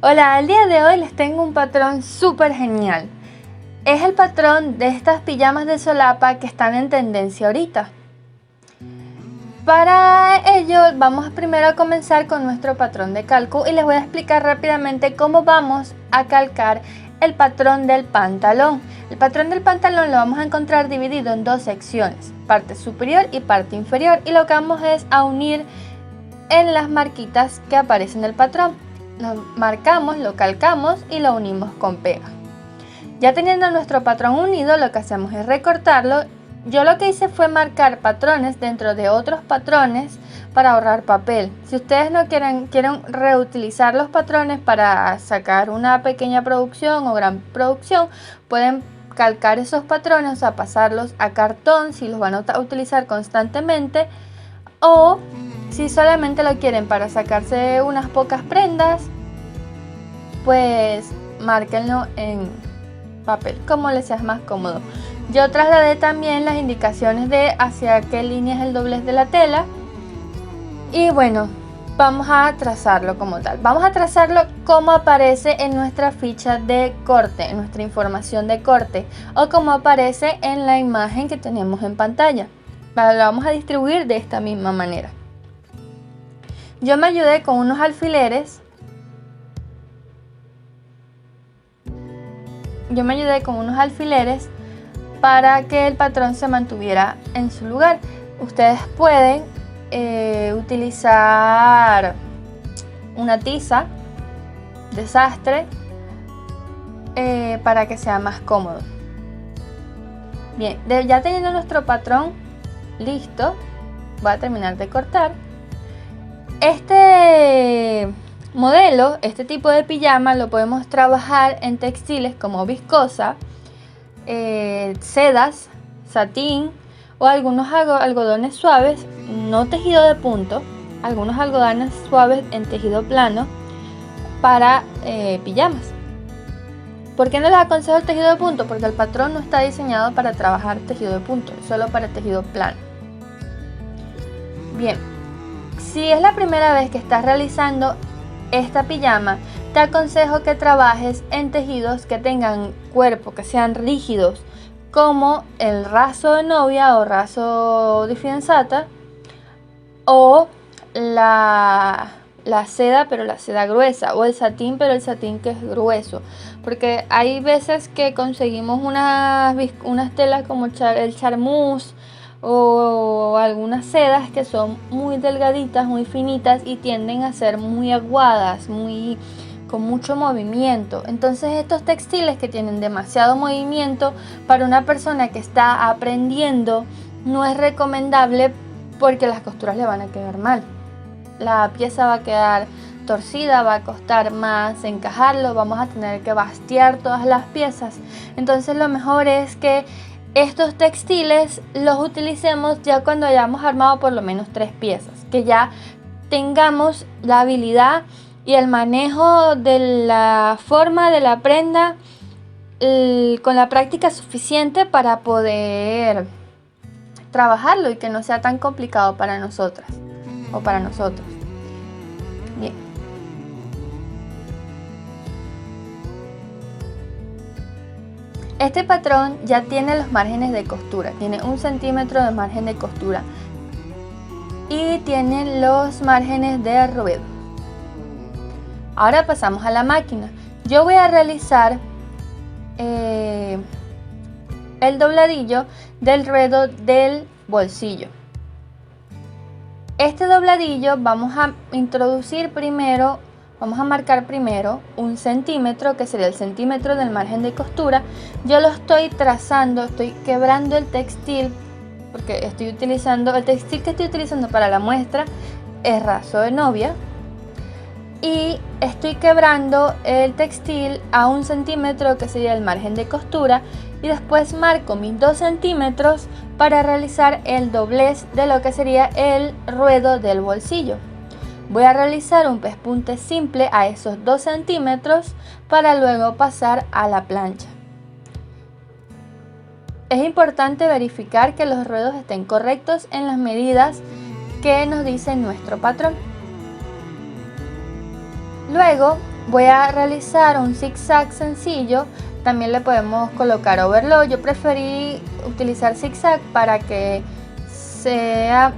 Hola, el día de hoy les tengo un patrón súper genial. Es el patrón de estas pijamas de solapa que están en tendencia ahorita. Para ello vamos primero a comenzar con nuestro patrón de calco y les voy a explicar rápidamente cómo vamos a calcar el patrón del pantalón. El patrón del pantalón lo vamos a encontrar dividido en dos secciones, parte superior y parte inferior, y lo que vamos es a unir en las marquitas que aparecen en el patrón. Lo marcamos, lo calcamos y lo unimos con pega. Ya teniendo nuestro patrón unido, lo que hacemos es recortarlo. Yo lo que hice fue marcar patrones dentro de otros patrones para ahorrar papel. Si ustedes no quieren reutilizar los patrones para sacar una pequeña producción o gran producción, pueden calcar esos patrones, o sea, pasarlos a cartón si los van a utilizar constantemente, o si solamente lo quieren para sacarse unas pocas prendas, pues márquenlo en papel, como les sea más cómodo. Yo trasladé también las indicaciones de hacia qué línea es el doblez de la tela. Y bueno, vamos a trazarlo como tal. Vamos a trazarlo como aparece en nuestra ficha de corte, en nuestra información de corte, o como aparece en la imagen que tenemos en pantalla. Lo vamos a distribuir de esta misma manera. Yo me ayudé con unos alfileres. Para que el patrón se mantuviera en su lugar. Ustedes pueden utilizar una tiza de sastre para que sea más cómodo. Bien, ya teniendo nuestro patrón listo, voy a terminar de cortar. Este modelo, este tipo de pijama lo podemos trabajar en textiles como viscosa, sedas, satín o algunos algodones suaves, no tejido de punto, algunos algodones suaves en tejido plano para pijamas. ¿Por qué no les aconsejo el tejido de punto? Porque el patrón no está diseñado para trabajar tejido de punto, solo para tejido plano. Bien, si es la primera vez que estás realizando esta pijama, te aconsejo que trabajes en tejidos que tengan cuerpo, que sean rígidos, como el raso de novia o raso di fidanzata, o la seda, pero la seda gruesa, o el satín, pero el satín que es grueso, porque hay veces que conseguimos unas telas como el charmús o algunas sedas que son muy delgaditas, muy finitas y tienden a ser muy aguadas, con mucho movimiento. Entonces estos textiles que tienen demasiado movimiento para una persona que está aprendiendo no es recomendable, porque las costuras le van a quedar mal. La pieza va a quedar torcida, va a costar más encajarlo, vamos a tener que bastear todas las piezas. Entonces lo mejor es que estos textiles los utilicemos ya cuando hayamos armado por lo menos 3 piezas, que ya tengamos la habilidad y el manejo de la forma de la prenda con la práctica suficiente para poder trabajarlo y que no sea tan complicado para nosotras o para nosotros. Bien. Este patrón ya tiene los márgenes de costura, tiene 1 centímetro de margen de costura y tiene los márgenes de ruedo. Ahora pasamos a la máquina. Yo voy a realizar el dobladillo del ruedo del bolsillo. Este dobladillo vamos a marcar primero 1 centímetro, que sería el centímetro del margen de costura. Yo lo estoy trazando, estoy quebrando el textil, porque el textil que estoy utilizando para la muestra es raso de novia, y estoy quebrando el textil a 1 centímetro, que sería el margen de costura, y después marco mis 2 centímetros para realizar el doblez de lo que sería el ruedo del bolsillo. Voy a realizar un pespunte simple a esos 2 centímetros para luego pasar a la plancha. Es importante verificar que los ruedos estén correctos en las medidas que nos dice nuestro patrón. Luego voy a realizar un zigzag sencillo. También le podemos colocar overlock. Yo preferí utilizar zigzag para que sea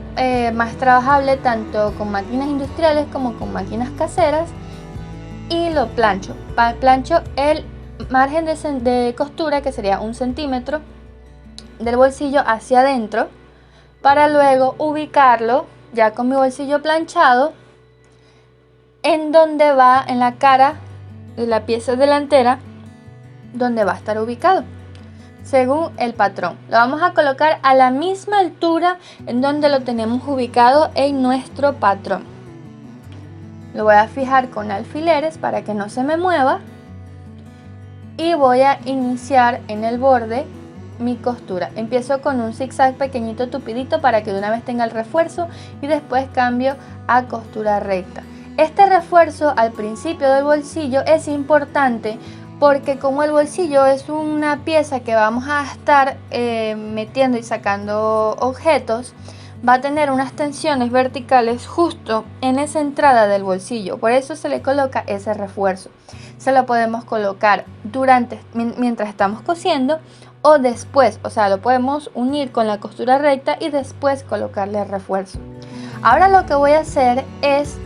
más trabajable tanto con máquinas industriales como con máquinas caseras. Y lo plancho. Plancho el margen de costura, que sería 1 centímetro del bolsillo hacia adentro, para luego ubicarlo ya con mi bolsillo planchado en donde va, en la cara de la pieza delantera, donde va a estar ubicado según el patrón. Lo vamos a colocar a la misma altura en donde lo tenemos ubicado en nuestro patrón. Lo voy a fijar con alfileres para que no se me mueva y voy a iniciar en el borde mi costura. Empiezo con un zigzag pequeñito tupidito para que de una vez tenga el refuerzo y después cambio a costura recta. Este refuerzo al principio del bolsillo es importante porque como el bolsillo es una pieza que vamos a estar metiendo y sacando objetos, va a tener unas tensiones verticales justo en esa entrada del bolsillo. Por eso se le coloca ese refuerzo. Se lo podemos colocar mientras estamos cosiendo o después, o sea, lo podemos unir con la costura recta y después colocarle el refuerzo. Ahora lo que voy a hacer es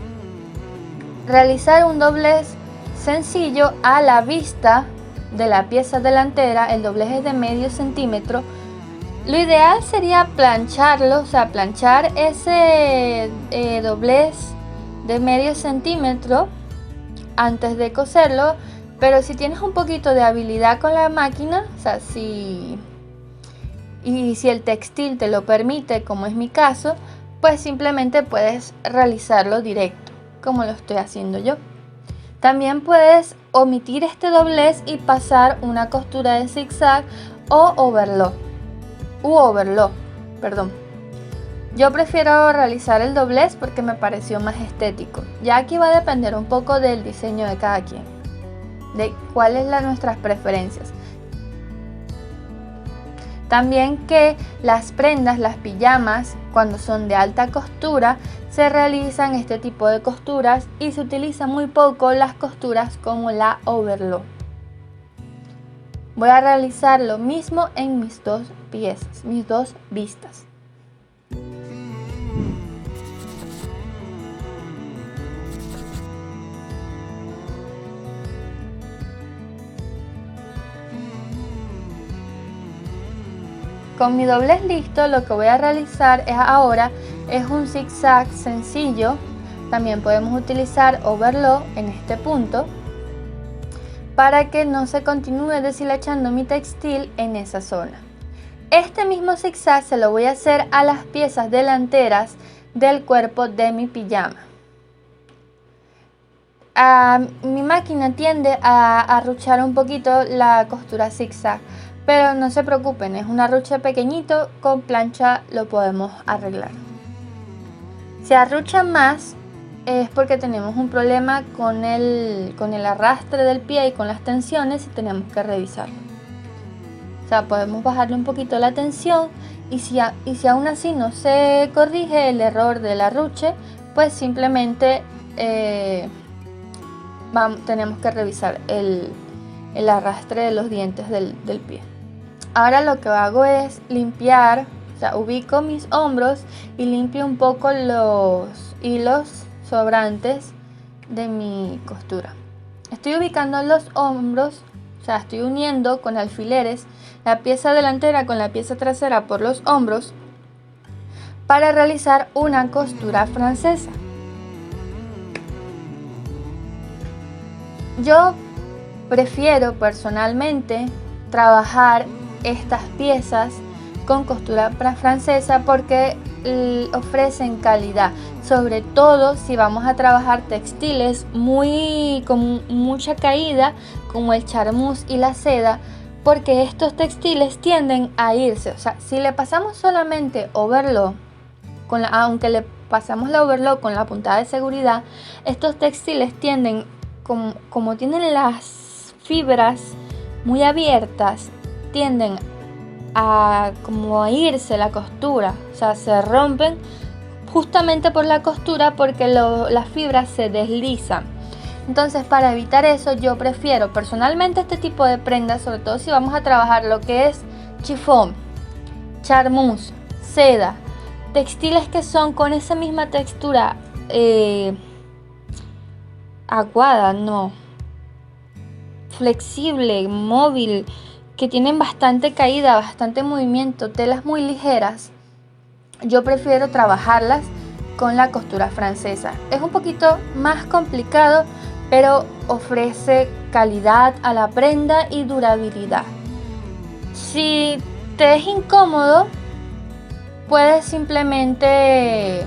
realizar un doblez sencillo a la vista de la pieza delantera. El doblez es de medio centímetro. Lo ideal sería plancharlo, o sea, planchar ese doblez de medio centímetro antes de coserlo. Pero si tienes un poquito de habilidad con la máquina, o sea, si el textil te lo permite, como es mi caso, pues simplemente puedes realizarlo directo, como lo estoy haciendo yo. También puedes omitir este doblez y pasar una costura de zigzag o overlock. Yo prefiero realizar el doblez porque me pareció más estético. Ya aquí va a depender un poco del diseño de cada quien, de cuáles son nuestras preferencias. También que las prendas, las pijamas, cuando son de alta costura, se realizan este tipo de costuras y se utiliza muy poco las costuras como la overlock. Voy a realizar lo mismo en mis dos piezas, mis dos vistas. Con mi doblez listo, lo que voy a realizar es un zigzag sencillo. También podemos utilizar overlock en este punto para que no se continúe deshilachando mi textil en esa zona. Este mismo zigzag se lo voy a hacer a las piezas delanteras del cuerpo de mi pijama. Mi máquina tiende a arruchar un poquito la costura zigzag, pero no se preocupen, es un arruche pequeñito, con plancha lo podemos arreglar. Si arrucha más es porque tenemos un problema con el arrastre del pie y con las tensiones y tenemos que revisarlo. O sea, podemos bajarle un poquito la tensión y si aún así no se corrige el error del arruche, pues simplemente tenemos que revisar el arrastre de los dientes del pie. Ahora lo que hago es limpiar, o sea, ubico mis hombros y limpio un poco los hilos sobrantes de mi costura. Estoy ubicando los hombros, o sea, estoy uniendo con alfileres la pieza delantera con la pieza trasera por los hombros para realizar una costura francesa. Yo prefiero personalmente trabajar estas piezas con costura francesa porque ofrecen calidad, sobre todo si vamos a trabajar textiles con mucha caída como el charmús y la seda, porque estos textiles tienden a irse. O sea, si le pasamos solamente overlock, aunque le pasamos la overlock con la puntada de seguridad, estos textiles tienden, como tienen las fibras muy abiertas, tienden a irse la costura, o sea, se rompen justamente por la costura porque las fibras se deslizan. Entonces, para evitar eso, yo prefiero personalmente este tipo de prendas, sobre todo si vamos a trabajar lo que es chifón, charmús, seda, textiles que son con esa misma textura aguada, no, flexible, móvil, que tienen bastante caída, bastante movimiento, telas muy ligeras. Yo prefiero trabajarlas con la costura francesa. Es un poquito más complicado, pero ofrece calidad a la prenda y durabilidad. Si te es incómodo, puedes simplemente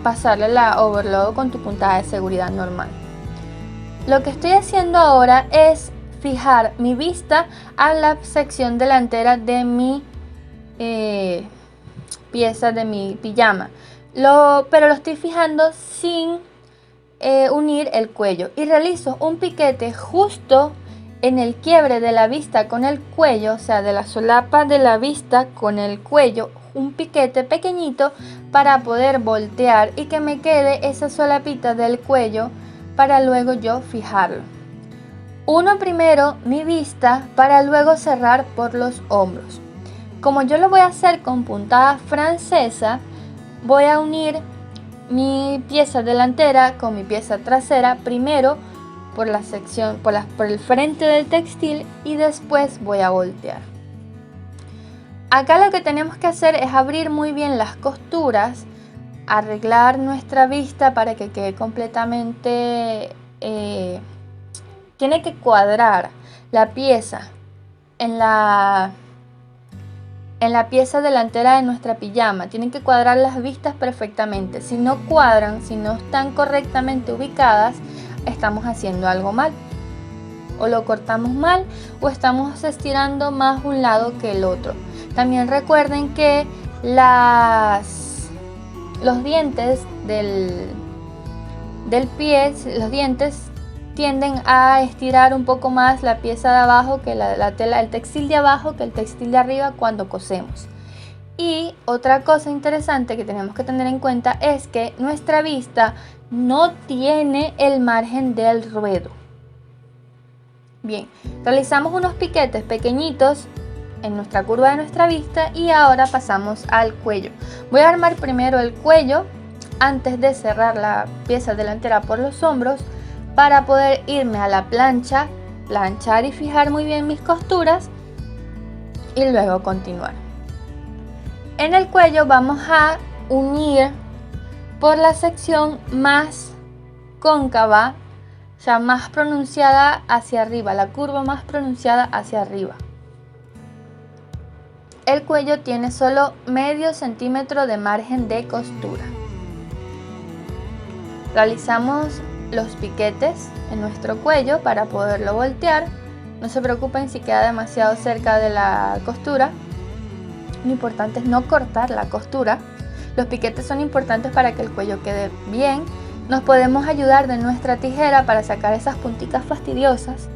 pasarle la overlock con tu puntada de seguridad normal. Lo que estoy haciendo ahora es fijar mi vista a la sección delantera de mi pieza de mi pijama, pero lo estoy fijando sin unir el cuello, y realizo un piquete justo en el quiebre de la vista con el cuello, o sea, de la solapa de la vista con el cuello, un piquete pequeñito para poder voltear y que me quede esa solapita del cuello para luego yo fijarlo. Uno primero mi vista para luego cerrar por los hombros. Como yo lo voy a hacer con puntada francesa, voy a unir mi pieza delantera con mi pieza trasera primero por la sección, por el frente del textil, y después voy a voltear. Acá lo que tenemos que hacer es abrir muy bien las costuras, arreglar nuestra vista para que quede completamente, tiene que cuadrar la pieza en la pieza delantera de nuestra pijama, tienen que cuadrar las vistas perfectamente. Si no cuadran, si no están correctamente ubicadas, estamos haciendo algo mal, o lo cortamos mal, o estamos estirando más un lado que el otro. También recuerden que los dientes del pie, los dientes tienden a estirar un poco más la pieza de abajo que la tela, el textil de abajo que el textil de arriba cuando cosemos. Y otra cosa interesante que tenemos que tener en cuenta es que nuestra vista no tiene el margen del ruedo. Bien, realizamos unos piquetes pequeñitos en nuestra curva de nuestra vista y ahora pasamos al cuello. Voy a armar primero el cuello antes de cerrar la pieza delantera por los hombros, para poder irme a la plancha, planchar y fijar muy bien mis costuras y luego continuar. En el cuello vamos a unir por la sección más cóncava, o sea, más pronunciada hacia arriba, la curva más pronunciada hacia arriba. El cuello tiene solo medio centímetro de margen de costura. Realizamos los piquetes en nuestro cuello para poderlo voltear. No se preocupen si queda demasiado cerca de la costura. Lo importante es no cortar la costura. Los piquetes son importantes para que el cuello quede bien. Nos podemos ayudar de nuestra tijera para sacar esas punticas fastidiosas.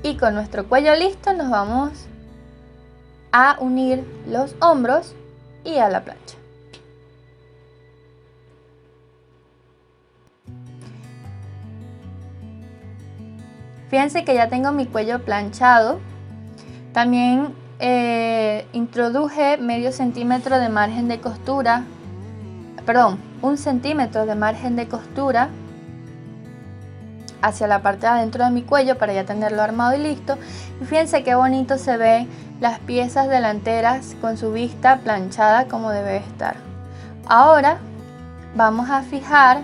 Y con nuestro cuello listo nos vamos a unir los hombros y a la plancha. Fíjense que ya tengo mi cuello planchado. También introduje medio centímetro de margen de costura, perdón, 1 centímetro de margen de costura hacia la parte de adentro de mi cuello para ya tenerlo armado y listo. Y fíjense qué bonito se ven las piezas delanteras con su vista planchada como debe estar. Ahora vamos a fijar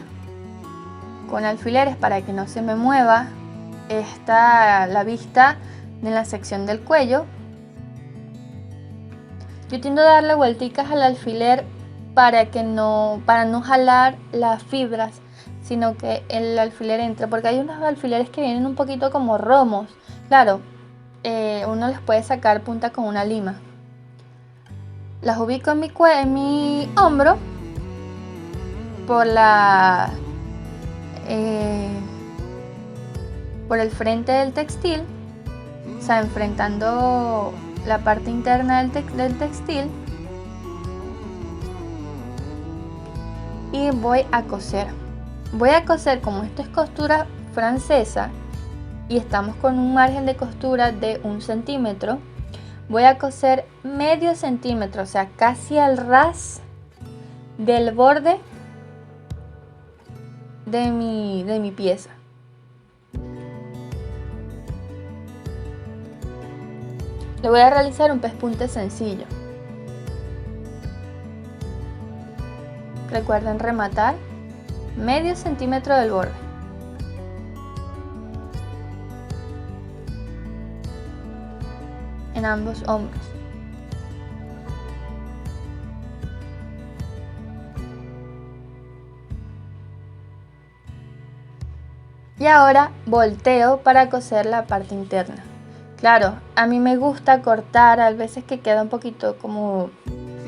con alfileres para que no se me mueva la vista de la sección del cuello. Yo tiendo a darle vuelticas al alfiler para no jalar las fibras, sino que el alfiler entre, porque hay unos alfileres que vienen un poquito como romos. Claro, uno les puede sacar punta con una lima. Las ubico en mi hombro por el frente del textil, o sea, enfrentando la parte interna del textil, y voy a coser. voy a coser, como esto es costura francesa y estamos con un margen de costura de 1 centímetro, voy a coser medio centímetro, o sea, casi al ras del borde de mi pieza. Le voy a realizar un pespunte sencillo. Recuerden rematar medio centímetro del borde. En ambos hombros. Y ahora volteo para coser la parte interna. Claro, a mí me gusta cortar, a veces que queda un poquito como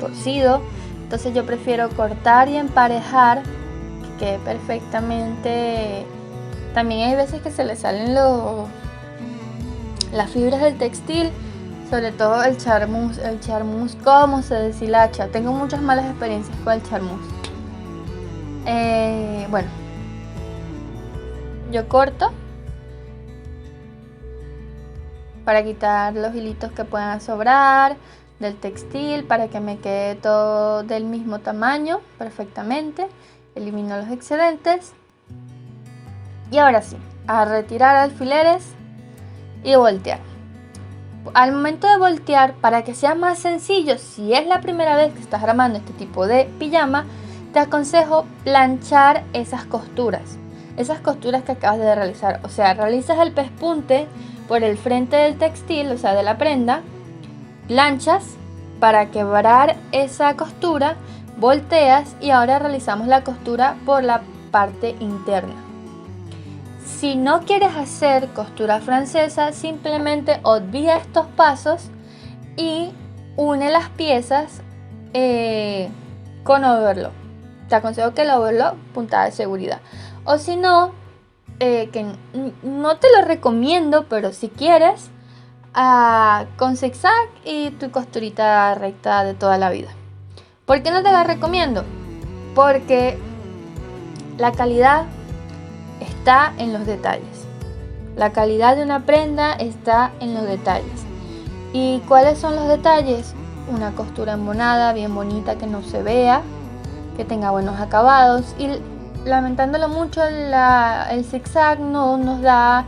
torcido, entonces yo prefiero cortar y emparejar, que quede perfectamente. También hay veces que se le salen las fibras del textil, sobre todo el charmus como se deshilacha. Tengo muchas malas experiencias con el charmus. Bueno, yo corto para quitar los hilitos que puedan sobrar del textil, para que me quede todo del mismo tamaño perfectamente. Elimino los excedentes y ahora sí, a retirar alfileres y voltear. Al momento de voltear, para que sea más sencillo, si es la primera vez que estás armando este tipo de pijama, te aconsejo planchar esas costuras que acabas de realizar. O sea, realizas el pespunte por el frente del textil, o sea, de la prenda, planchas para quebrar esa costura, volteas y ahora realizamos la costura por la parte interna. Si no quieres hacer costura francesa, simplemente obvia estos pasos y une las piezas con overlock. Te aconsejo que el overlock, puntada de seguridad. O si no, que no te lo recomiendo, pero si quieres, con zigzag y tu costurita recta de toda la vida. ¿Por qué no te la recomiendo? Porque la calidad está en los detalles. La calidad de una prenda está en los detalles. ¿Y cuáles son los detalles? Una costura embonada, bien bonita, que no se vea, que tenga buenos acabados. Y lamentándolo mucho, el zigzag no nos da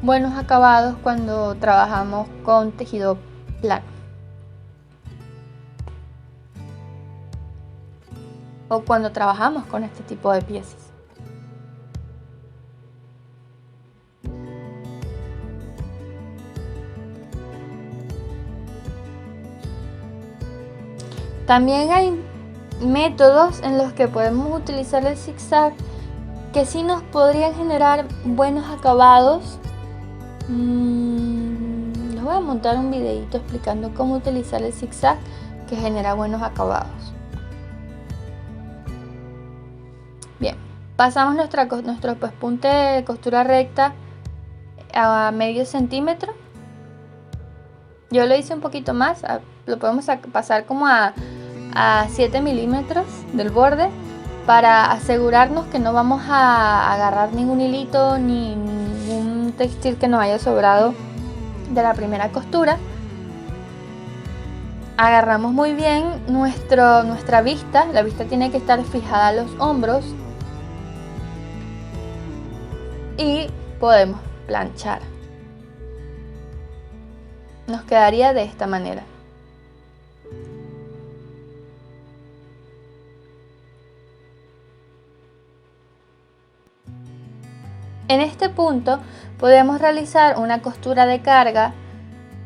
buenos acabados cuando trabajamos con tejido plano o cuando trabajamos con este tipo de piezas. También hay métodos en los que podemos utilizar el zigzag que sí nos podrían generar buenos acabados. Les voy a montar un videito explicando cómo utilizar el zigzag que genera buenos acabados. Bien, pasamos nuestro pespunte de costura recta a medio centímetro. Yo lo hice un poquito más, lo podemos pasar como a 7 milímetros del borde, para asegurarnos que no vamos a agarrar ningún hilito ni ningún textil que nos haya sobrado de la primera costura. Agarramos muy bien nuestra vista. La vista tiene que estar fijada a los hombros y podemos planchar. Nos quedaría de esta manera. En este punto podemos realizar una costura de carga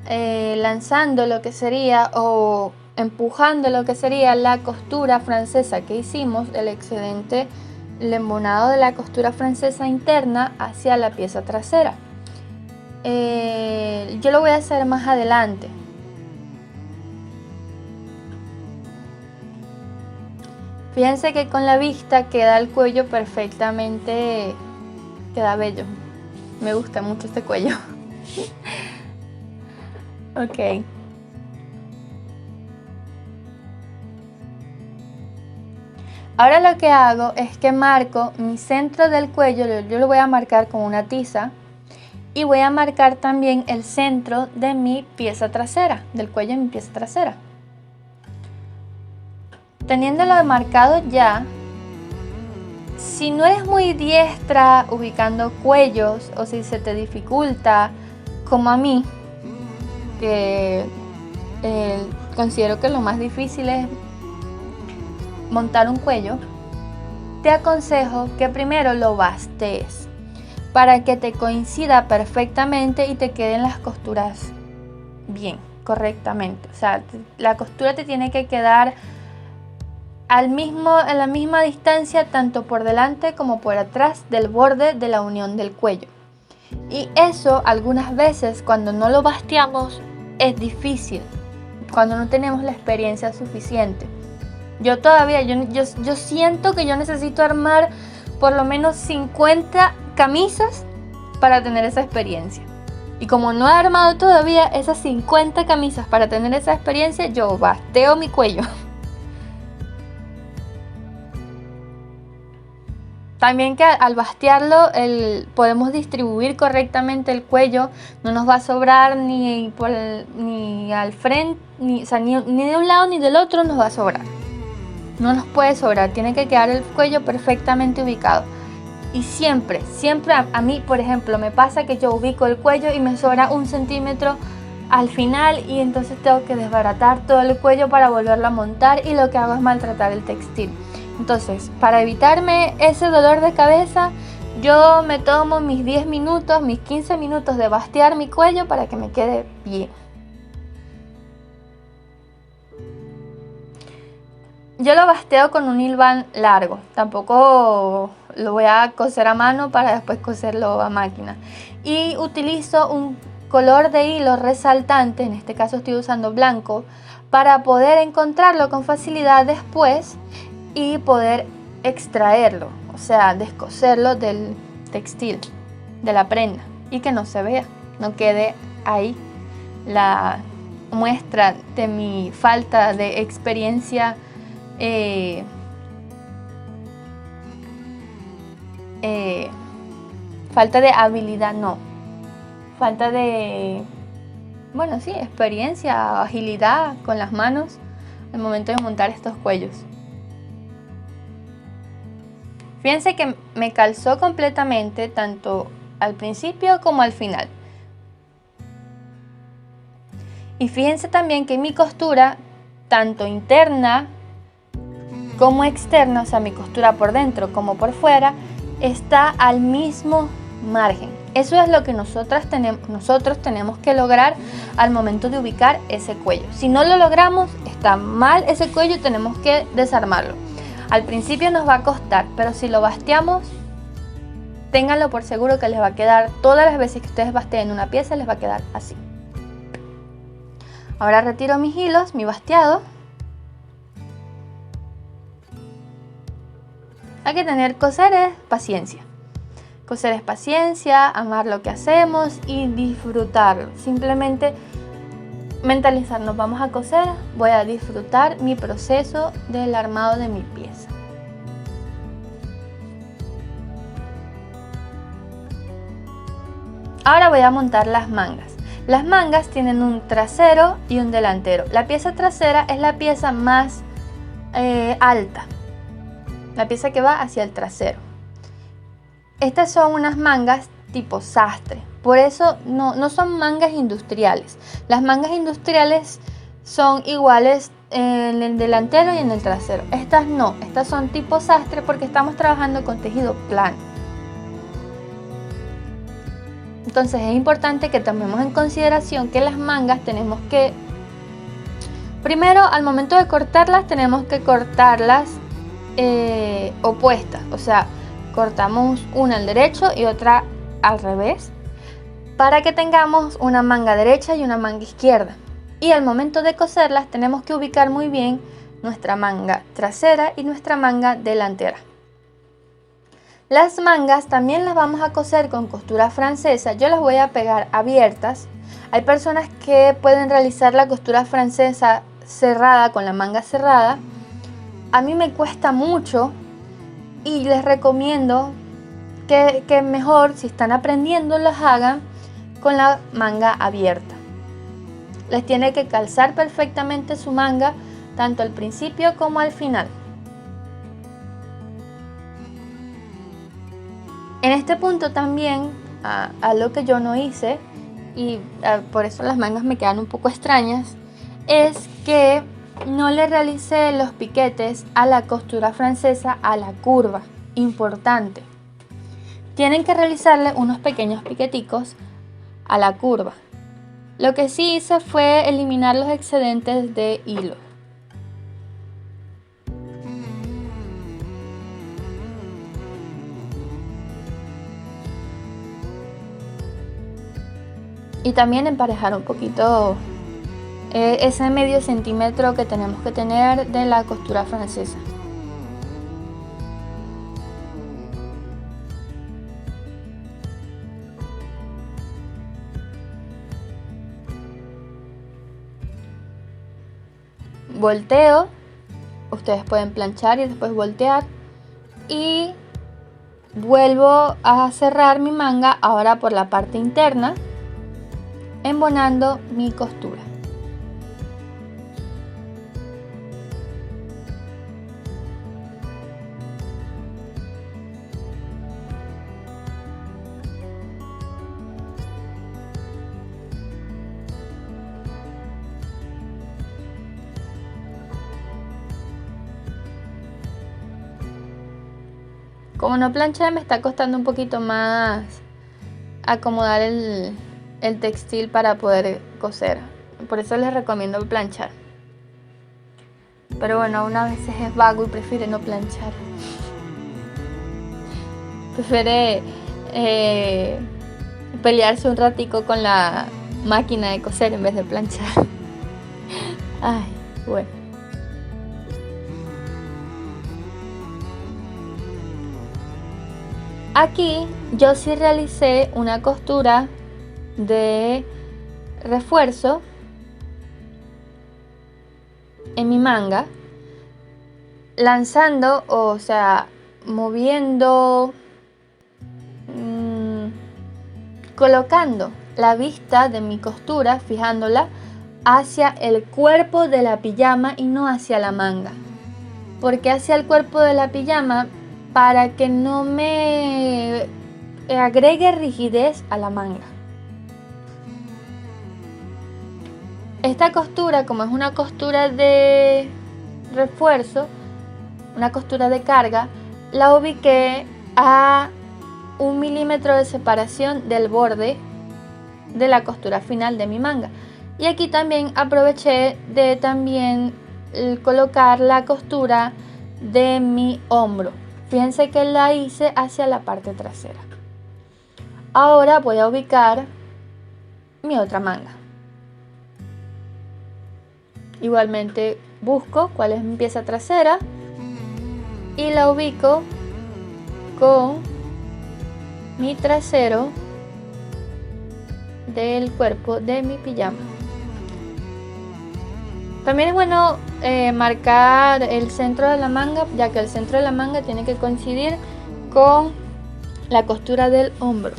lanzando lo que sería o empujando lo que sería la costura francesa que hicimos, el excedente, el embonado de la costura francesa interna hacia la pieza trasera. Yo lo voy a hacer más adelante. Fíjense que con la vista queda el cuello perfectamente. Queda bello. Me gusta mucho este cuello. Ok. Ahora lo que hago es que marco mi centro del cuello, yo lo voy a marcar con una tiza y voy a marcar también el centro de mi pieza trasera, del cuello de mi pieza trasera. Teniéndolo marcado ya, si no eres muy diestra ubicando cuellos o si se te dificulta, como a mí, que considero que lo más difícil es montar un cuello, te aconsejo que primero lo bastees para que te coincida perfectamente y te queden las costuras bien, correctamente. O sea, la costura te tiene que quedar en la misma distancia, tanto por delante como por atrás del borde de la unión del cuello. Y eso algunas veces cuando no lo basteamos es difícil, cuando no tenemos la experiencia suficiente. Yo siento que yo necesito armar por lo menos 50 camisas para tener esa experiencia. Y como no he armado todavía esas 50 camisas para tener esa experiencia, yo basteo mi cuello. También que al bastearlo podemos distribuir correctamente el cuello, no nos va a sobrar ni al frente, ni de un lado ni del otro nos va a sobrar. No nos puede sobrar, tiene que quedar el cuello perfectamente ubicado. Y siempre a mí, por ejemplo, me pasa que yo ubico el cuello y me sobra 1 centímetro al final y entonces tengo que desbaratar todo el cuello para volverlo a montar y lo que hago es maltratar el textil. Entonces, para evitarme ese dolor de cabeza, yo me tomo mis 10 minutos, mis 15 minutos de bastear mi cuello para que me quede bien. Yo lo basteo con un hilván largo, tampoco lo voy a coser a mano para después coserlo a máquina. Y utilizo un color de hilo resaltante, en este caso estoy usando blanco, para poder encontrarlo con facilidad después y poder extraerlo, o sea, descoserlo del textil, de la prenda, y que no se vea, no quede ahí la muestra de mi falta de experiencia falta de habilidad, no, falta de, bueno, sí, experiencia, agilidad con las manos al momento de montar estos cuellos. Fíjense que me calzó completamente tanto al principio como al final. Y fíjense también que mi costura, tanto interna como externa, o sea, mi costura por dentro como por fuera, está al mismo margen. Eso es lo que nosotros tenemos que lograr al momento de ubicar ese cuello. Si no lo logramos, está mal ese cuello y tenemos que desarmarlo. Al principio nos va a costar, pero si lo basteamos, ténganlo por seguro que les va a quedar, todas las veces que ustedes basteen una pieza, les va a quedar así. Ahora retiro mis hilos, mi basteado. Hay que tener, coser es paciencia. Coser es paciencia, amar lo que hacemos y disfrutarlo. Simplemente mentalizarnos, vamos a coser, voy a disfrutar mi proceso del armado de mi pieza. Ahora voy a montar las mangas. Las mangas tienen un trasero y un delantero. La pieza trasera es la pieza más alta, la pieza que va hacia el trasero. Estas son unas mangas tipo sastre, por eso no son mangas industriales. Las mangas industriales son iguales en el delantero y en el trasero. Estas no, estas son tipo sastre porque estamos trabajando con tejido plano. Entonces es importante que tomemos en consideración que las mangas tenemos que, primero al momento de cortarlas, tenemos que cortarlas opuestas, o sea, cortamos una al derecho y otra al revés para que tengamos una manga derecha y una manga izquierda. Y al momento de coserlas tenemos que ubicar muy bien nuestra manga trasera y nuestra manga delantera. Las mangas también las vamos a coser con costura francesa. Yo las voy a pegar abiertas. Hay personas que pueden realizar la costura francesa cerrada, con la manga cerrada, a mí me cuesta mucho y les recomiendo que mejor, si están aprendiendo, las hagan con la manga abierta. Les tiene que calzar perfectamente su manga, tanto al principio como al final. En este punto también, algo que yo no hice, y por eso las mangas me quedan un poco extrañas, es que no le realicé los piquetes a la costura francesa a la curva. Importante. Tienen que realizarle unos pequeños piqueticos a la curva. Lo que sí hice fue eliminar los excedentes de hilo. Y también emparejar un poquito ese medio centímetro que tenemos que tener de la costura francesa. Volteo, ustedes pueden planchar y después voltear, y vuelvo a cerrar mi manga ahora por la parte interna, embonando mi costura. Como no planché, me está costando un poquito más acomodar el textil para poder coser. Por eso les recomiendo planchar. Pero bueno, una vez es vago y prefiere no planchar. Prefiere pelearse un ratico con la máquina de coser en vez de planchar. Ay, bueno. Aquí yo sí realicé una costura de refuerzo en mi manga, lanzando, o sea, moviendo, colocando la vista de mi costura, fijándola hacia el cuerpo de la pijama y no hacia la manga. ¿Por qué hacia el cuerpo de la pijama? Para que no me agregue rigidez a la manga. Esta costura, como es una costura de refuerzo, una costura de carga, la ubiqué a 1 milímetro de separación del borde de la costura final de mi manga. Y aquí también aproveché de colocar la costura de mi hombro. Fíjense que la hice hacia la parte trasera. Ahora voy a ubicar mi otra manga. Igualmente busco cuál es mi pieza trasera y la ubico con mi trasero del cuerpo de mi pijama. También es bueno marcar el centro de la manga, ya que el centro de la manga tiene que coincidir con la costura del hombro.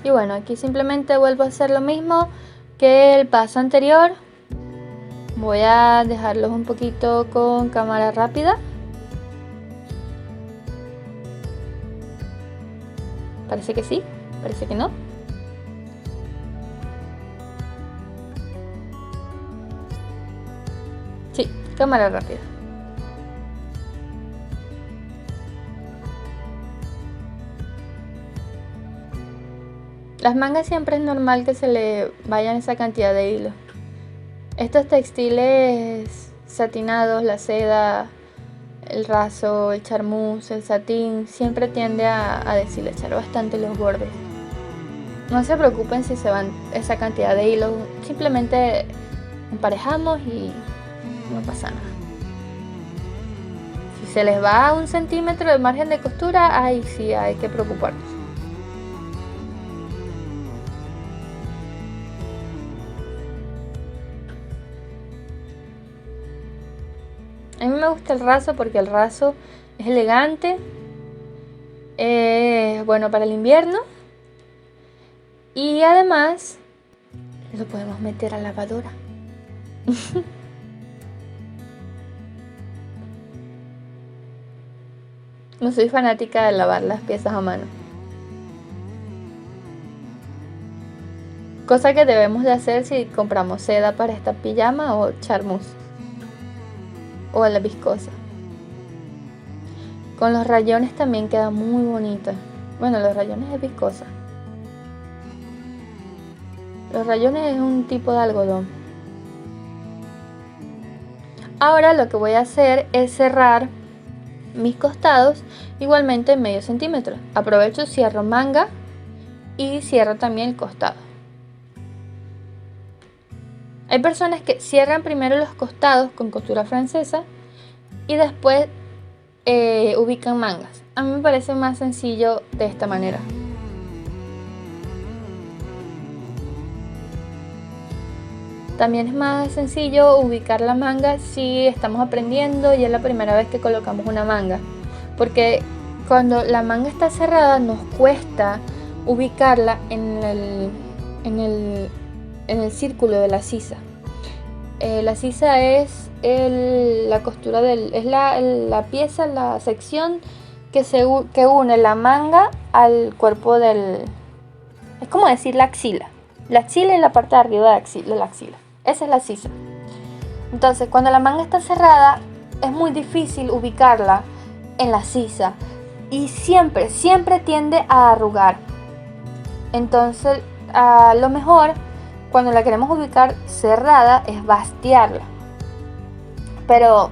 Y bueno, aquí simplemente vuelvo a hacer lo mismo que el paso anterior. Voy a dejarlos un poquito con cámara rápida. Parece que sí, parece que no. Sí, cámara rápida. Las mangas siempre es normal que se le vayan esa cantidad de hilo. Estos textiles satinados, la seda, el raso, el charmús, el satín, siempre tiende a deshilachar bastante los bordes. No se preocupen si se van esa cantidad de hilo, simplemente emparejamos y no pasa nada. Si se les va 1 centímetro de margen de costura, ahí sí hay que preocuparnos. A mí me gusta el raso porque el raso es elegante, bueno para el invierno y además lo podemos meter a la lavadora. No soy fanática de lavar las piezas a mano. Cosa que debemos de hacer si compramos seda para esta pijama o charmus. O la viscosa. Con los rayones también queda muy bonita. Bueno, los rayones es viscosa. Los rayones es un tipo de algodón. Ahora lo que voy a hacer es cerrar mis costados igualmente en medio centímetro. Aprovecho, cierro manga y cierro también el costado. Hay personas que cierran primero los costados con costura francesa y después ubican mangas. A mí me parece más sencillo de esta manera. También es más sencillo ubicar la manga si estamos aprendiendo y es la primera vez que colocamos una manga, porque cuando la manga está cerrada nos cuesta ubicarla en el círculo de la sisa. La sisa es la costura es la pieza, la sección que une la manga al cuerpo del... Es como decir la axila. La axila y la parte de arriba de la axila. Esa es la sisa. Entonces, cuando la manga está cerrada, es muy difícil ubicarla en la sisa. Y siempre tiende a arrugar. Entonces, a lo mejor, cuando la queremos ubicar cerrada, es bastearla. Pero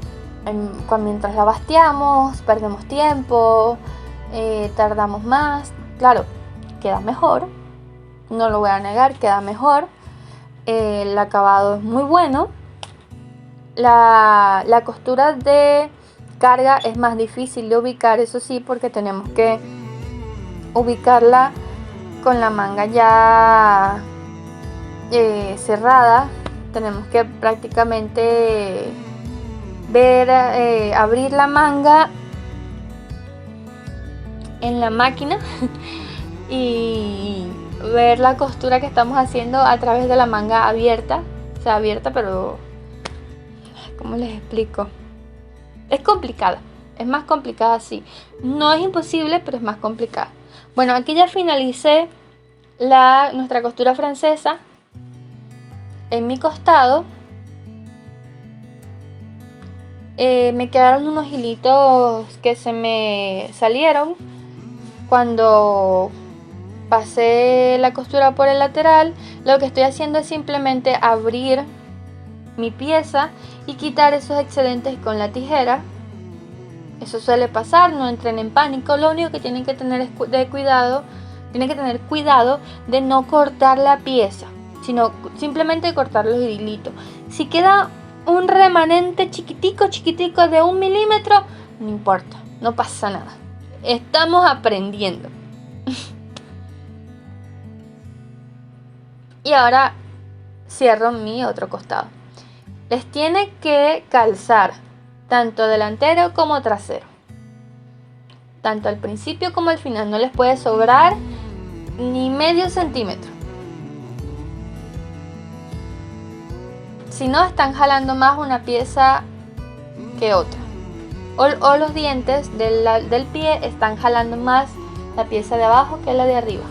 mientras la basteamos, perdemos tiempo, tardamos más. Claro, queda mejor. No lo voy a negar, queda mejor. El acabado es muy bueno. La costura de carga es más difícil de ubicar, eso sí, porque tenemos que ubicarla con la manga ya cerrada. Tenemos que prácticamente abrir la manga en la máquina y ver la costura que estamos haciendo a través de la manga abierta. O sea, abierta, pero ¿cómo les explico? Es complicada, es más complicada así. No es imposible, pero es más complicada. Bueno, aquí ya finalicé nuestra costura francesa en mi costado. Me quedaron unos hilitos que se me salieron cuando pasé la costura por el lateral. Lo que estoy haciendo es simplemente abrir mi pieza y quitar esos excedentes con la tijera. Eso suele pasar, no entren en pánico. Lo único que tienen que tener cuidado de no cortar la pieza, sino simplemente cortar los hilitos. Si queda un remanente chiquitico de 1 milímetro, no importa, no pasa nada. Estamos aprendiendo. Y ahora cierro mi otro costado. Les tiene que calzar tanto delantero como trasero, tanto al principio como al final. No les puede sobrar ni medio centímetro. Si no, están jalando más una pieza que otra. O los dientes del pie están jalando más la pieza de abajo que la de arriba.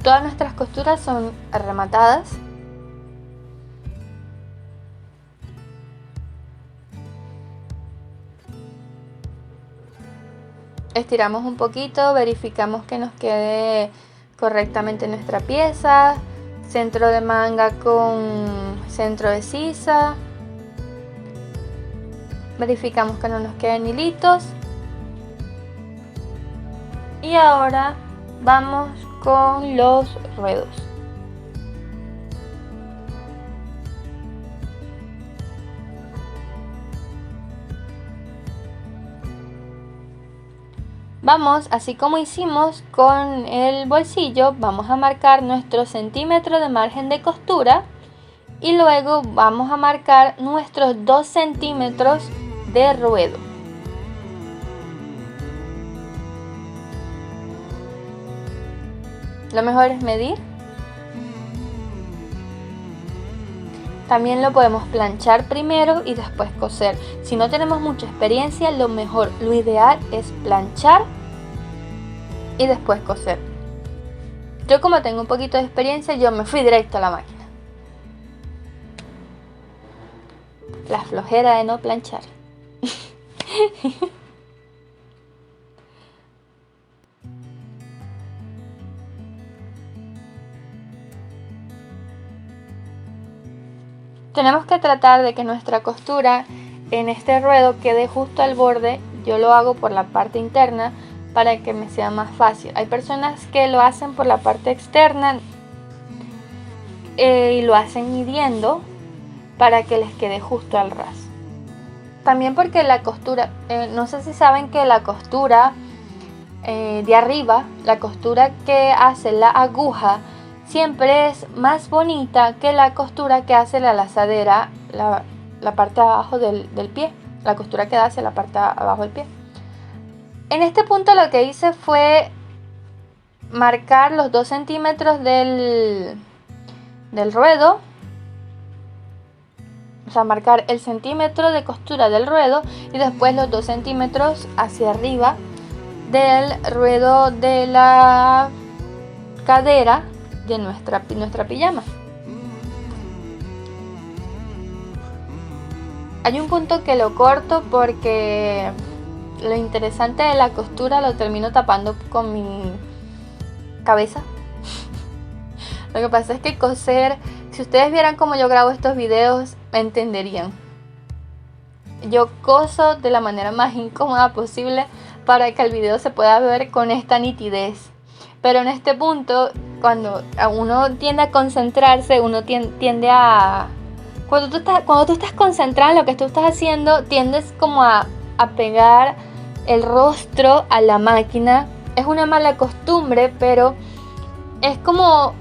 Todas nuestras costuras son rematadas. Estiramos un poquito, verificamos que nos quede correctamente nuestra pieza. Centro de manga con centro de sisa. Verificamos que no nos queden hilitos. Y ahora vamos con los ruedos. Vamos, así como hicimos con el bolsillo, vamos a marcar nuestro centímetro de margen de costura y luego vamos a marcar nuestros 2 centímetros de ruedo. Lo mejor es medir. También lo podemos planchar primero y después coser. Si no tenemos mucha experiencia, lo ideal es planchar y después coser. Yo, como tengo un poquito de experiencia, yo me fui directo a la máquina. La flojera de no planchar. Tenemos que tratar de que nuestra costura en este ruedo quede justo al borde. Yo lo hago por la parte interna para que me sea más fácil. Hay personas que lo hacen por la parte externa y lo hacen midiendo para que les quede justo al ras. También porque la costura, no sé si saben que la costura de arriba, la costura que hace la aguja, siempre es más bonita que la costura que hace la lazadera, la parte de abajo del pie, la costura que hace la parte de abajo del pie. En este punto lo que hice fue marcar los 2 centímetros del ruedo, o sea, marcar el centímetro de costura del ruedo y después los 2 centímetros hacia arriba del ruedo de la cadera de nuestra pijama. Hay un punto que lo corto porque lo interesante de la costura lo termino tapando con mi cabeza. Lo que pasa es que coser, si ustedes vieran cómo yo grabo estos videos, me entenderían. Yo coso de la manera más incómoda posible para que el video se pueda ver con esta nitidez. Pero en este punto, cuando uno tiende a concentrarse, uno tiende a... Cuando tú estás concentrado en lo que tú estás haciendo, tiendes como a pegar el rostro a la máquina. Es una mala costumbre, pero es como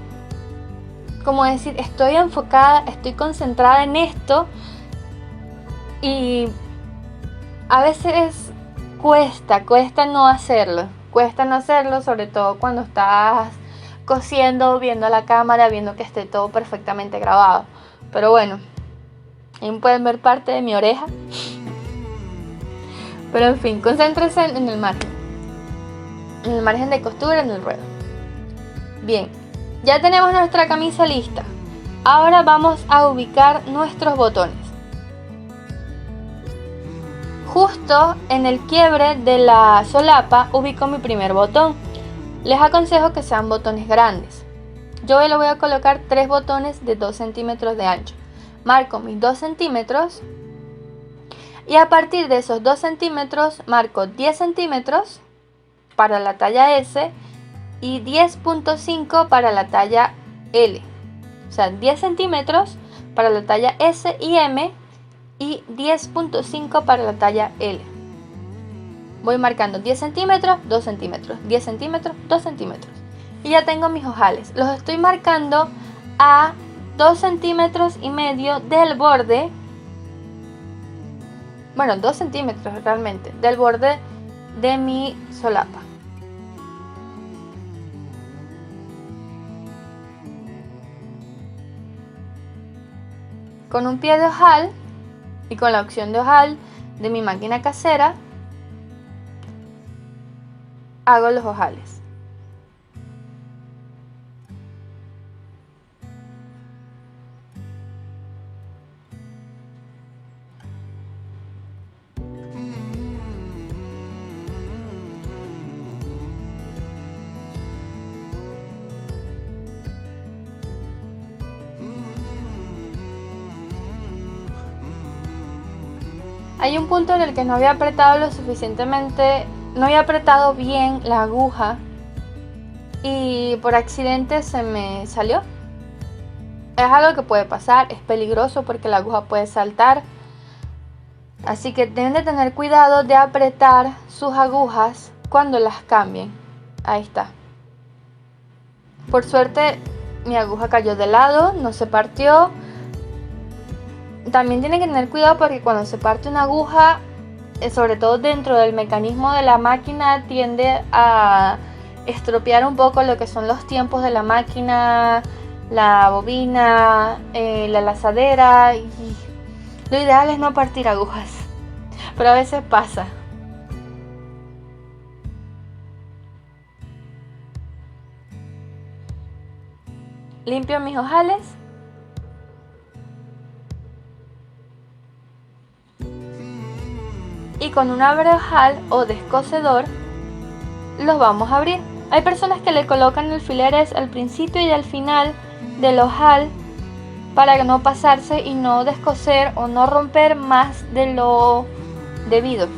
decir, estoy enfocada, estoy concentrada en esto. Y a veces cuesta no hacerlo. Cuesta no hacerlo, sobre todo cuando estás cosiendo, viendo la cámara, viendo que esté todo perfectamente grabado. Pero bueno, ahí pueden ver parte de mi oreja. Pero en fin, concéntrense en el margen de costura, en el ruedo. Bien, ya tenemos nuestra camisa lista. Ahora vamos a ubicar nuestros botones. Justo en el quiebre de la solapa ubico mi primer botón. Les aconsejo que sean botones grandes. Yo le voy a colocar 3 botones de 2 centímetros de ancho. Marco mis 2 centímetros y a partir de esos 2 centímetros marco 10 centímetros para la talla S y 10.5 para la talla L. O sea, 10 centímetros para la talla S y M y 10.5 para la talla L. Voy marcando 10 centímetros, 2 centímetros, 10 centímetros, 2 centímetros. Y ya tengo mis ojales. Los estoy marcando a 2 centímetros y medio del borde. Bueno, 2 centímetros realmente, del borde de mi solapa. Con un pie de ojal y con la opción de ojal de mi máquina casera, hago los ojales. Hay un punto en el que no había apretado lo suficientemente, no había apretado bien la aguja y por accidente se me salió. Es algo que puede pasar, es peligroso porque la aguja puede saltar. Así que deben de tener cuidado de apretar sus agujas cuando las cambien. Ahí está. Por suerte mi aguja cayó de lado, no se partió. También tienen que tener cuidado porque cuando se parte una aguja, sobre todo dentro del mecanismo de la máquina, tiende a estropear un poco lo que son los tiempos de la máquina, la bobina, la lazadera, y lo ideal es no partir agujas, pero a veces pasa. Limpio mis ojales. Y con un abre ojal o descosedor los vamos a abrir. Hay personas que le colocan alfileres al principio y al final del ojal para no pasarse y no descoser o no romper más de lo debido.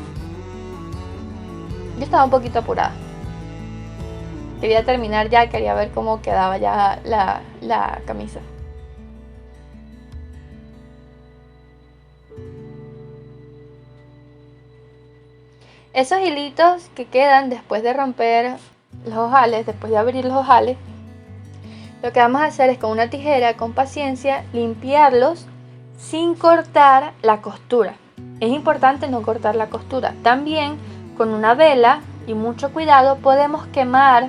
Yo estaba un poquito apurada. Quería terminar ya, quería ver cómo quedaba ya la camisa. Esos hilitos que quedan después de romper los ojales, después de abrir los ojales, lo que vamos a hacer es con una tijera, con paciencia, limpiarlos sin cortar la costura. Es importante no cortar la costura. También con una vela y mucho cuidado podemos quemar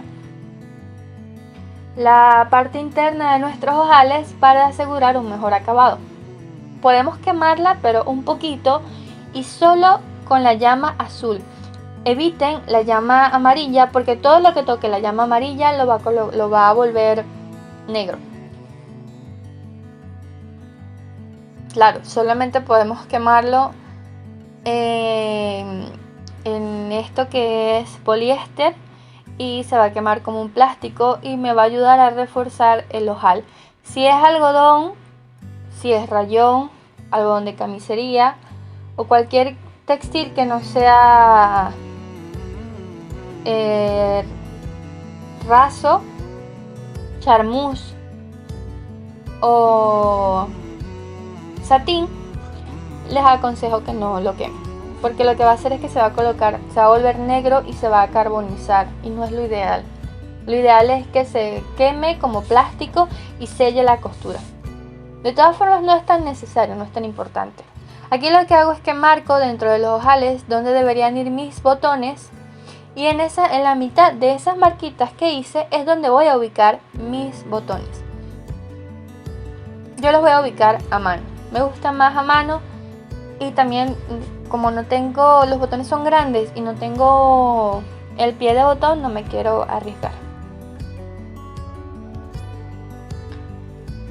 la parte interna de nuestros ojales para asegurar un mejor acabado. Podemos quemarla, pero un poquito y solo con la llama azul. Eviten la llama amarilla porque todo lo que toque la llama amarilla lo va a volver negro. Claro, solamente podemos quemarlo en esto que es poliéster y se va a quemar como un plástico y me va a ayudar a reforzar el ojal. Si es algodón, si es rayón, algodón de camisería o cualquier textil que no sea raso, charmús o satín, les aconsejo que no lo quemen, porque lo que va a hacer es que se va a volver negro y se va a carbonizar y no es lo ideal. Lo ideal es que se queme como plástico y selle la costura. De todas formas no es tan necesario, no es tan importante. Aquí lo que hago es que marco dentro de los ojales donde deberían ir mis botones y en la mitad de esas marquitas que hice es donde voy a ubicar mis botones. Yo los voy a ubicar a mano. Me gusta más a mano y también como los botones son grandes y no tengo el pie de botón, no me quiero arriesgar.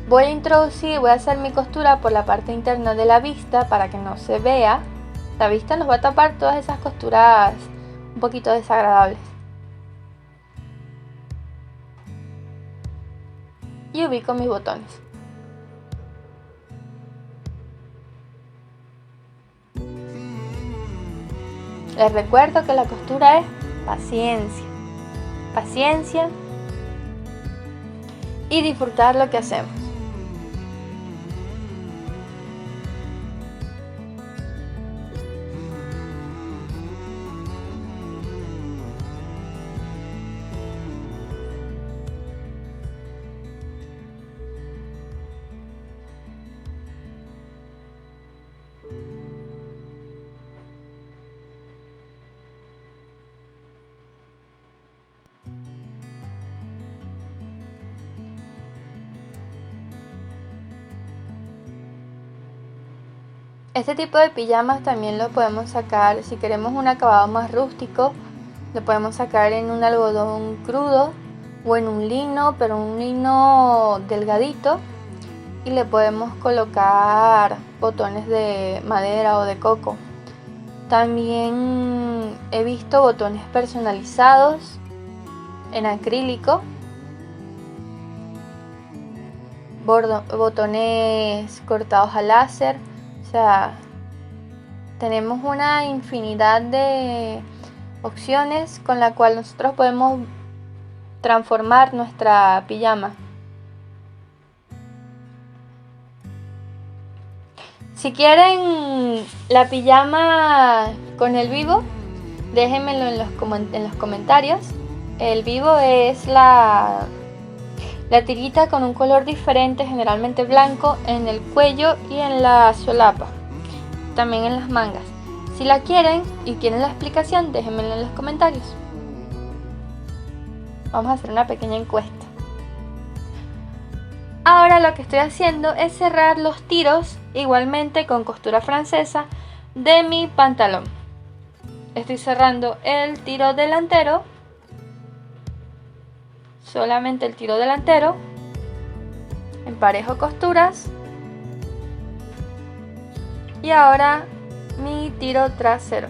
Voy a hacer mi costura por la parte interna de la vista para que no se vea. La vista nos va a tapar todas esas costuras un poquito desagradables. Y ubico mis botones. Les recuerdo que la costura es paciencia. Paciencia y disfrutar lo que hacemos. Este tipo de pijamas también lo podemos sacar, si queremos un acabado más rústico, lo podemos sacar en un algodón crudo o en un lino, pero un lino delgadito, y le podemos colocar botones de madera o de coco. También he visto botones personalizados en acrílico, botones cortados a láser. O sea, tenemos una infinidad de opciones con la cual nosotros podemos transformar nuestra pijama. Si quieren la pijama con el vivo, déjenmelo en los comentarios. El vivo es la tirita con un color diferente, generalmente blanco, en el cuello y en la solapa, también en las mangas. Si la quieren y quieren la explicación, déjenmelo en los comentarios. Vamos a hacer una pequeña encuesta. Ahora lo que estoy haciendo es cerrar los tiros igualmente con costura francesa de mi pantalón. Estoy cerrando el tiro delantero, solamente el tiro delantero, emparejo costuras y ahora mi tiro trasero.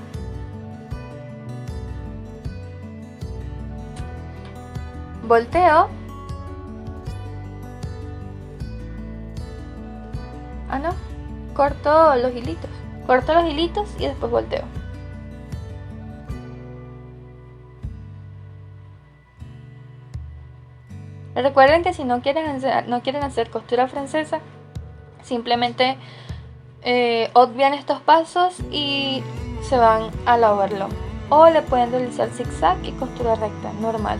Volteo. No, corto los hilitos y después volteo. Recuerden que si no quieren hacer costura francesa, simplemente obvian estos pasos y se van a la overlock, o le pueden realizar zigzag y costura recta normal.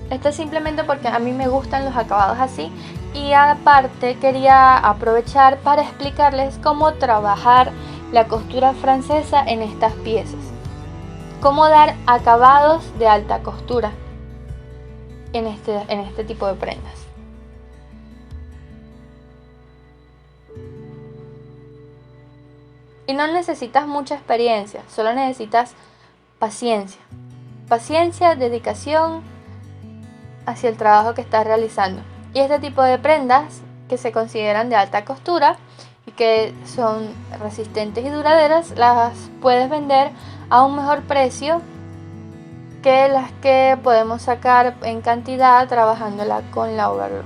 Esto es simplemente porque a mí me gustan los acabados así, y aparte quería aprovechar para explicarles cómo trabajar la costura francesa en estas piezas, cómo dar acabados de alta costura en este tipo de prendas. Y no necesitas mucha experiencia, solo necesitas paciencia, dedicación hacia el trabajo que estás realizando. Y este tipo de prendas que se consideran de alta costura y que son resistentes y duraderas, las puedes vender a un mejor precio que las que podemos sacar en cantidad trabajándola con la overlock.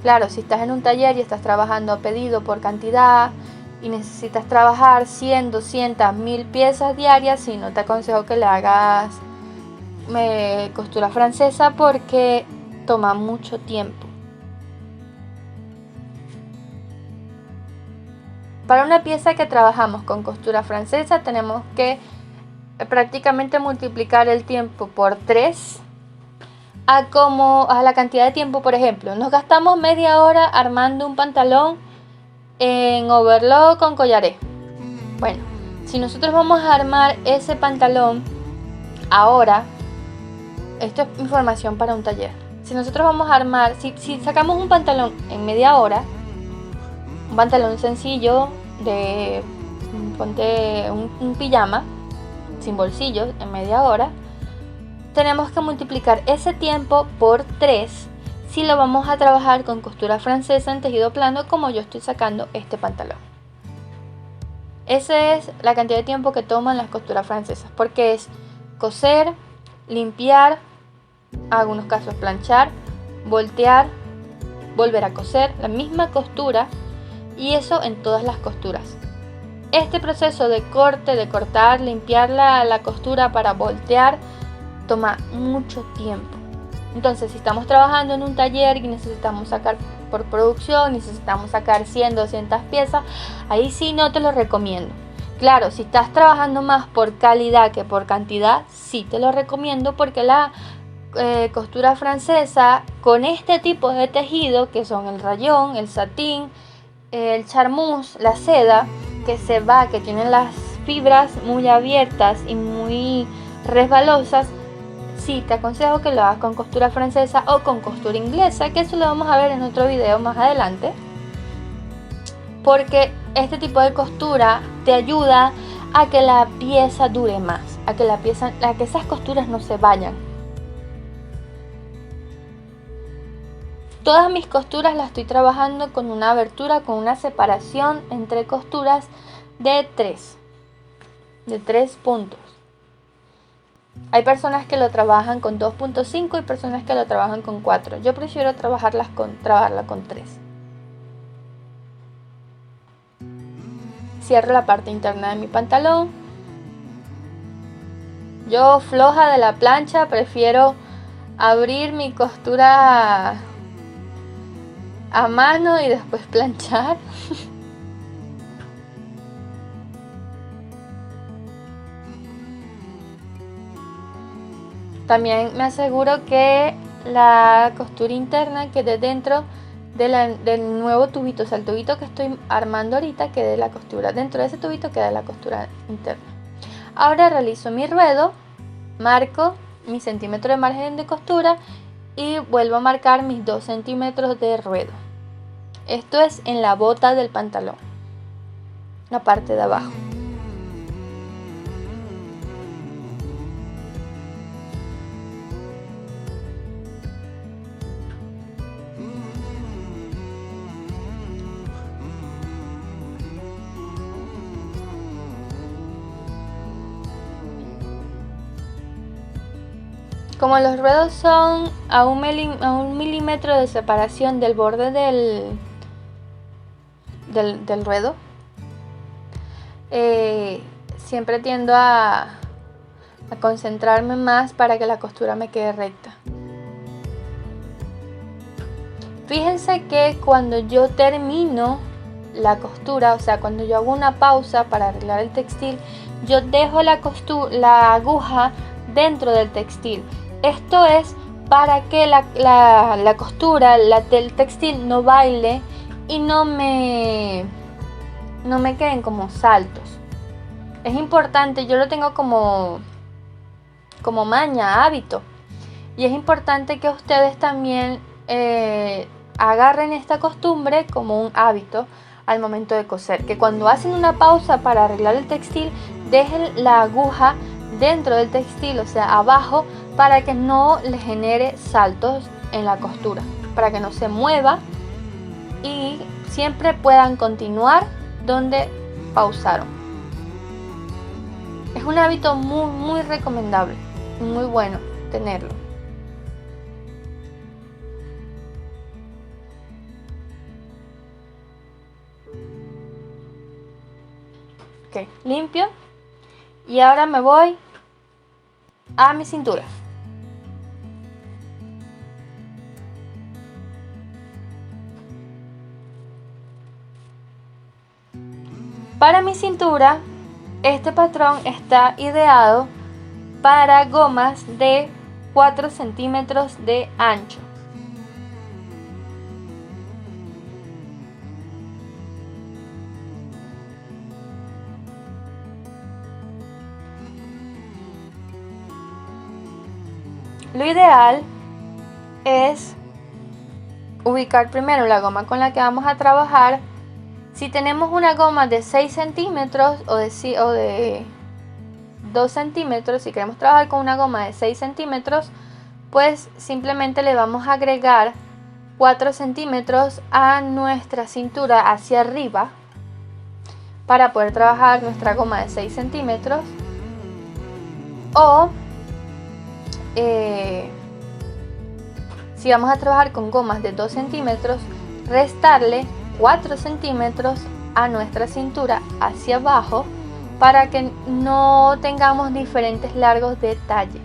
Claro, si estás en un taller y estás trabajando a pedido por cantidad y necesitas trabajar 100, 200, 1000 piezas diarias, sí, no te aconsejo que le hagas costura francesa porque toma mucho tiempo. Para una pieza que trabajamos con costura francesa tenemos que prácticamente multiplicar el tiempo por 3 a la cantidad de tiempo. Por ejemplo, nos gastamos media hora armando un pantalón en overlock con collaré. Bueno, si nosotros vamos a armar ese pantalón ahora, esto es información para un taller. Si nosotros vamos a armar, si sacamos un pantalón en media hora, un pantalón sencillo de, ponte un pijama sin bolsillos en media hora, tenemos que multiplicar ese tiempo por 3 si lo vamos a trabajar con costura francesa en tejido plano, como yo estoy sacando este pantalón. Esa es la cantidad de tiempo que toman las costuras francesas, porque es coser, limpiar, en algunos casos planchar, voltear, volver a coser la misma costura, y eso en todas las costuras. Este proceso de corte, de cortar, limpiar la costura para voltear, toma mucho tiempo. Entonces, si estamos trabajando en un taller y necesitamos sacar por producción, necesitamos sacar 100, 200 piezas, ahí sí no te lo recomiendo. Claro, si estás trabajando más por calidad que por cantidad, sí te lo recomiendo, porque la costura francesa con este tipo de tejido, que son el rayón, el satín, el charmeuse, la seda, que tienen las fibras muy abiertas y muy resbalosas, sí te aconsejo que lo hagas con costura francesa o con costura inglesa, que eso lo vamos a ver en otro video más adelante, porque este tipo de costura te ayuda a que la pieza dure más, a que esas costuras no se vayan. Todas mis costuras las estoy trabajando con una abertura, con una separación entre costuras de 3 puntos. Hay personas que lo trabajan con 2.5 y personas que lo trabajan con 4. Yo prefiero trabajarla con 3. Cierro la parte interna de mi pantalón. Yo, floja de la plancha, prefiero abrir mi costura a mano y después planchar. También me aseguro que la costura interna quede dentro del nuevo tubito, o sea, el tubito que estoy armando ahorita quede la costura, dentro de ese tubito queda la costura interna. Ahora realizo mi ruedo, marco mi centímetro de margen de costura y vuelvo a marcar mis 2 centímetros de ruedo. Esto es en la bota del pantalón, la parte de abajo. Como los ruedos son a un milímetro de separación del borde del ruedo, siempre tiendo a concentrarme más para que la costura me quede recta. Fíjense que cuando yo termino la costura, o sea, cuando yo hago una pausa para arreglar el textil, yo dejo la aguja dentro del textil. Esto es para que la costura del textil no baile y no me queden como saltos. Es importante, yo lo tengo como maña, hábito. Y es importante que ustedes también agarren esta costumbre como un hábito al momento de coser. Que cuando hacen una pausa para arreglar el textil, dejen la aguja dentro del textil, o sea, abajo, para que no le genere saltos en la costura, para que no se mueva y siempre puedan continuar donde pausaron. Es un hábito muy recomendable, muy bueno tenerlo. Ok, limpio. Y ahora me voy a mi cintura. Para mi cintura, este patrón está ideado para gomas de 4 centímetros de ancho. Lo ideal es ubicar primero la goma con la que vamos a trabajar. Si tenemos una goma de 6 centímetros o de 2 centímetros, si queremos trabajar con una goma de 6 centímetros, pues simplemente le vamos a agregar 4 centímetros a nuestra cintura hacia arriba para poder trabajar nuestra goma de 6 centímetros. O si vamos a trabajar con gomas de 2 centímetros, restarle 4 centímetros a nuestra cintura hacia abajo para que no tengamos diferentes largos de talle,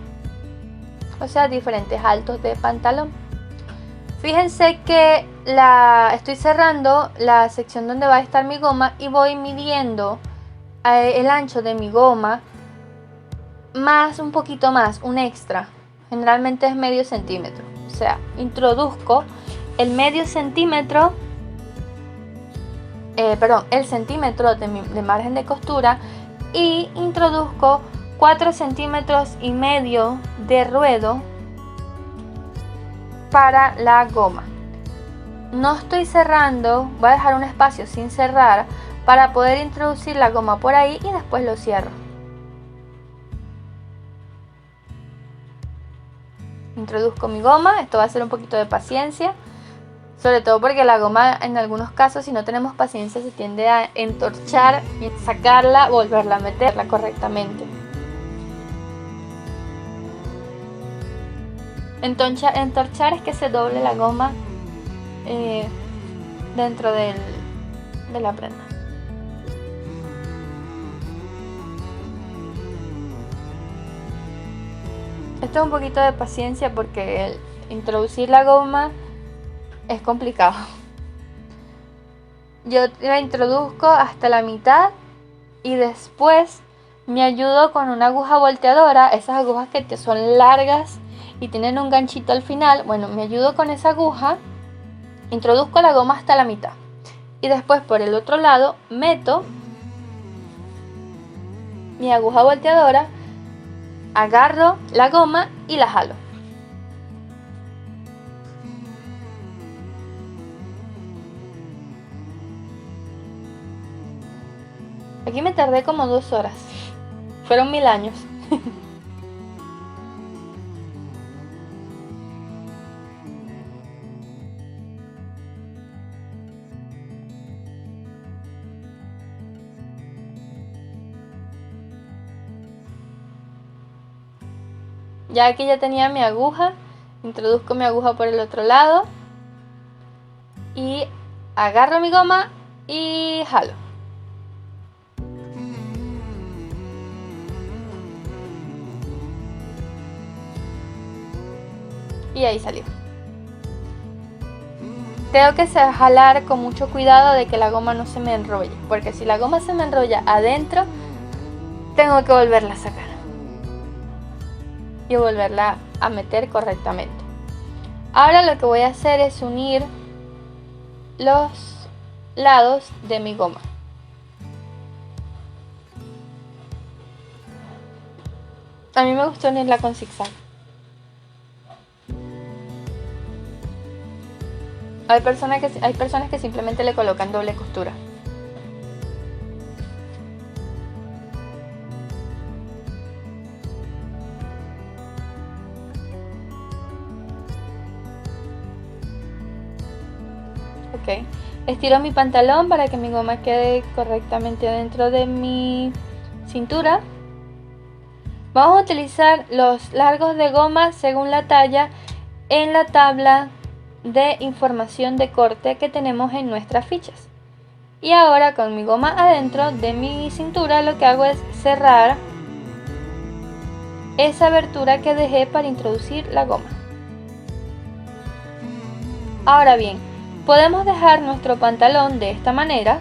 o sea, diferentes altos de pantalón. Fíjense que estoy cerrando la sección donde va a estar mi goma y voy midiendo el ancho de mi goma más, un poquito más, un extra. Generalmente es medio centímetro, o sea, introduzco el medio centímetro, el centímetro de margen de costura y introduzco 4 centímetros y medio de ruedo para la goma. No estoy cerrando, voy a dejar un espacio sin cerrar para poder introducir la goma por ahí y después lo cierro. Introduzco mi goma, esto va a ser un poquito de paciencia, sobre todo porque la goma en algunos casos, si no tenemos paciencia, se tiende a entorchar y sacarla, volverla a meterla correctamente. Entorchar es que se doble la goma dentro de la prenda. Esto es un poquito de paciencia porque el introducir la goma es complicado. Yo la introduzco hasta la mitad y después Me ayudo con una aguja volteadora, esas agujas que son largas y tienen un ganchito al final. Bueno, me ayudo con esa aguja, introduzco la goma hasta la mitad y después por el otro lado meto mi aguja volteadora, agarro la goma y la jalo. Aquí me tardé como 2 horas. Fueron 1000 años. Ya aquí ya tenía mi aguja, introduzco mi aguja por el otro lado y agarro mi goma y jalo. Y ahí salió. Tengo que jalar con mucho cuidado de que la goma no se me enrolle, porque si la goma se me enrolla adentro, tengo que volverla a sacar y volverla a meter correctamente. Ahora lo que voy a hacer es unir los lados de mi goma. A mí me gusta unirla con zigzag. Hay personas que simplemente le colocan doble costura. Ok, estiro mi pantalón para que mi goma quede correctamente dentro de mi cintura. Vamos a utilizar los largos de goma según la talla en la tabla de información de corte que tenemos en nuestras fichas. Y ahora con mi goma adentro de mi cintura lo que hago es cerrar esa abertura que dejé para introducir la goma. Ahora bien, podemos dejar nuestro pantalón de esta manera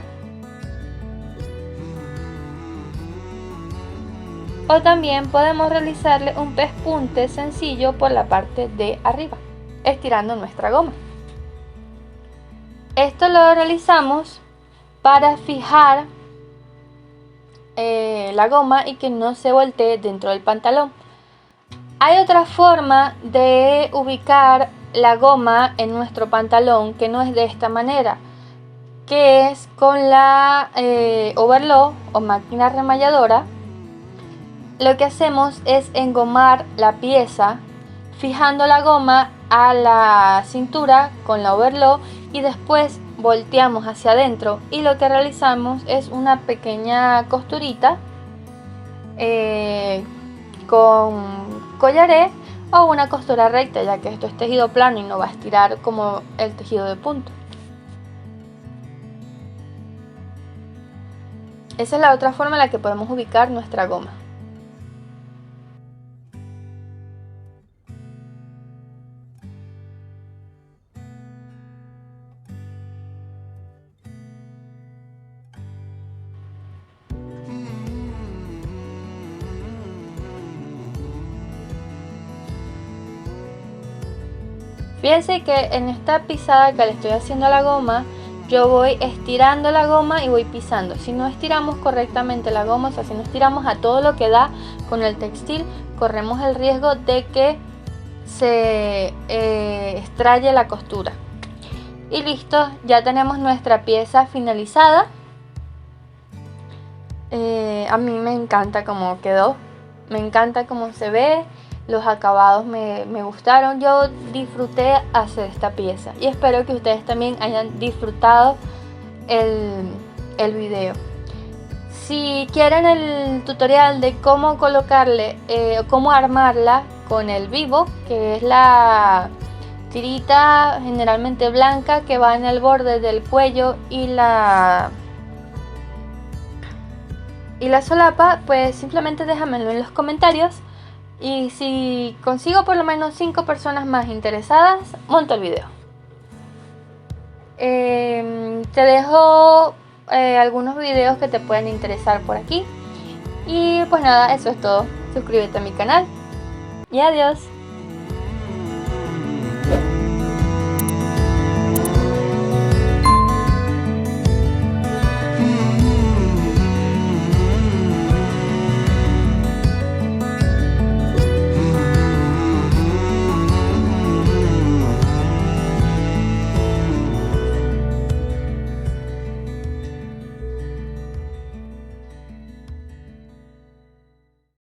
o también podemos realizarle un pespunte sencillo por la parte de arriba, estirando nuestra goma. Esto lo realizamos para fijar la goma y que no se voltee dentro del pantalón. Hay otra forma de ubicar la goma en nuestro pantalón que no es de esta manera, que es con la overlock o máquina remalladora. Lo que hacemos es engomar la pieza fijando la goma a la cintura con la overlock y después volteamos hacia adentro y lo que realizamos es una pequeña costurita con collaré o una costura recta, ya que esto es tejido plano y no va a estirar como el tejido de punto. Esa es la otra forma en la que podemos ubicar nuestra goma. Fíjense que en esta pisada que le estoy haciendo a la goma, yo voy estirando la goma y voy pisando. Si no estiramos correctamente la goma, o sea, si no estiramos a todo lo que da con el textil, corremos el riesgo de que se extraye la costura. Y listo, ya tenemos nuestra pieza finalizada. A mí me encanta cómo quedó, me encanta cómo se ve. Los acabados me gustaron, yo disfruté hacer esta pieza y espero que ustedes también hayan disfrutado el video. Si quieren el tutorial de cómo colocarle, cómo armarla con el vivo, que es la tirita generalmente blanca que va en el borde del cuello y la solapa, pues simplemente déjamelo en los comentarios. Y si consigo por lo menos 5 personas más interesadas, monto el video. Te dejo algunos videos que te pueden interesar por aquí. Y pues nada, eso es todo. Suscríbete a mi canal y adiós.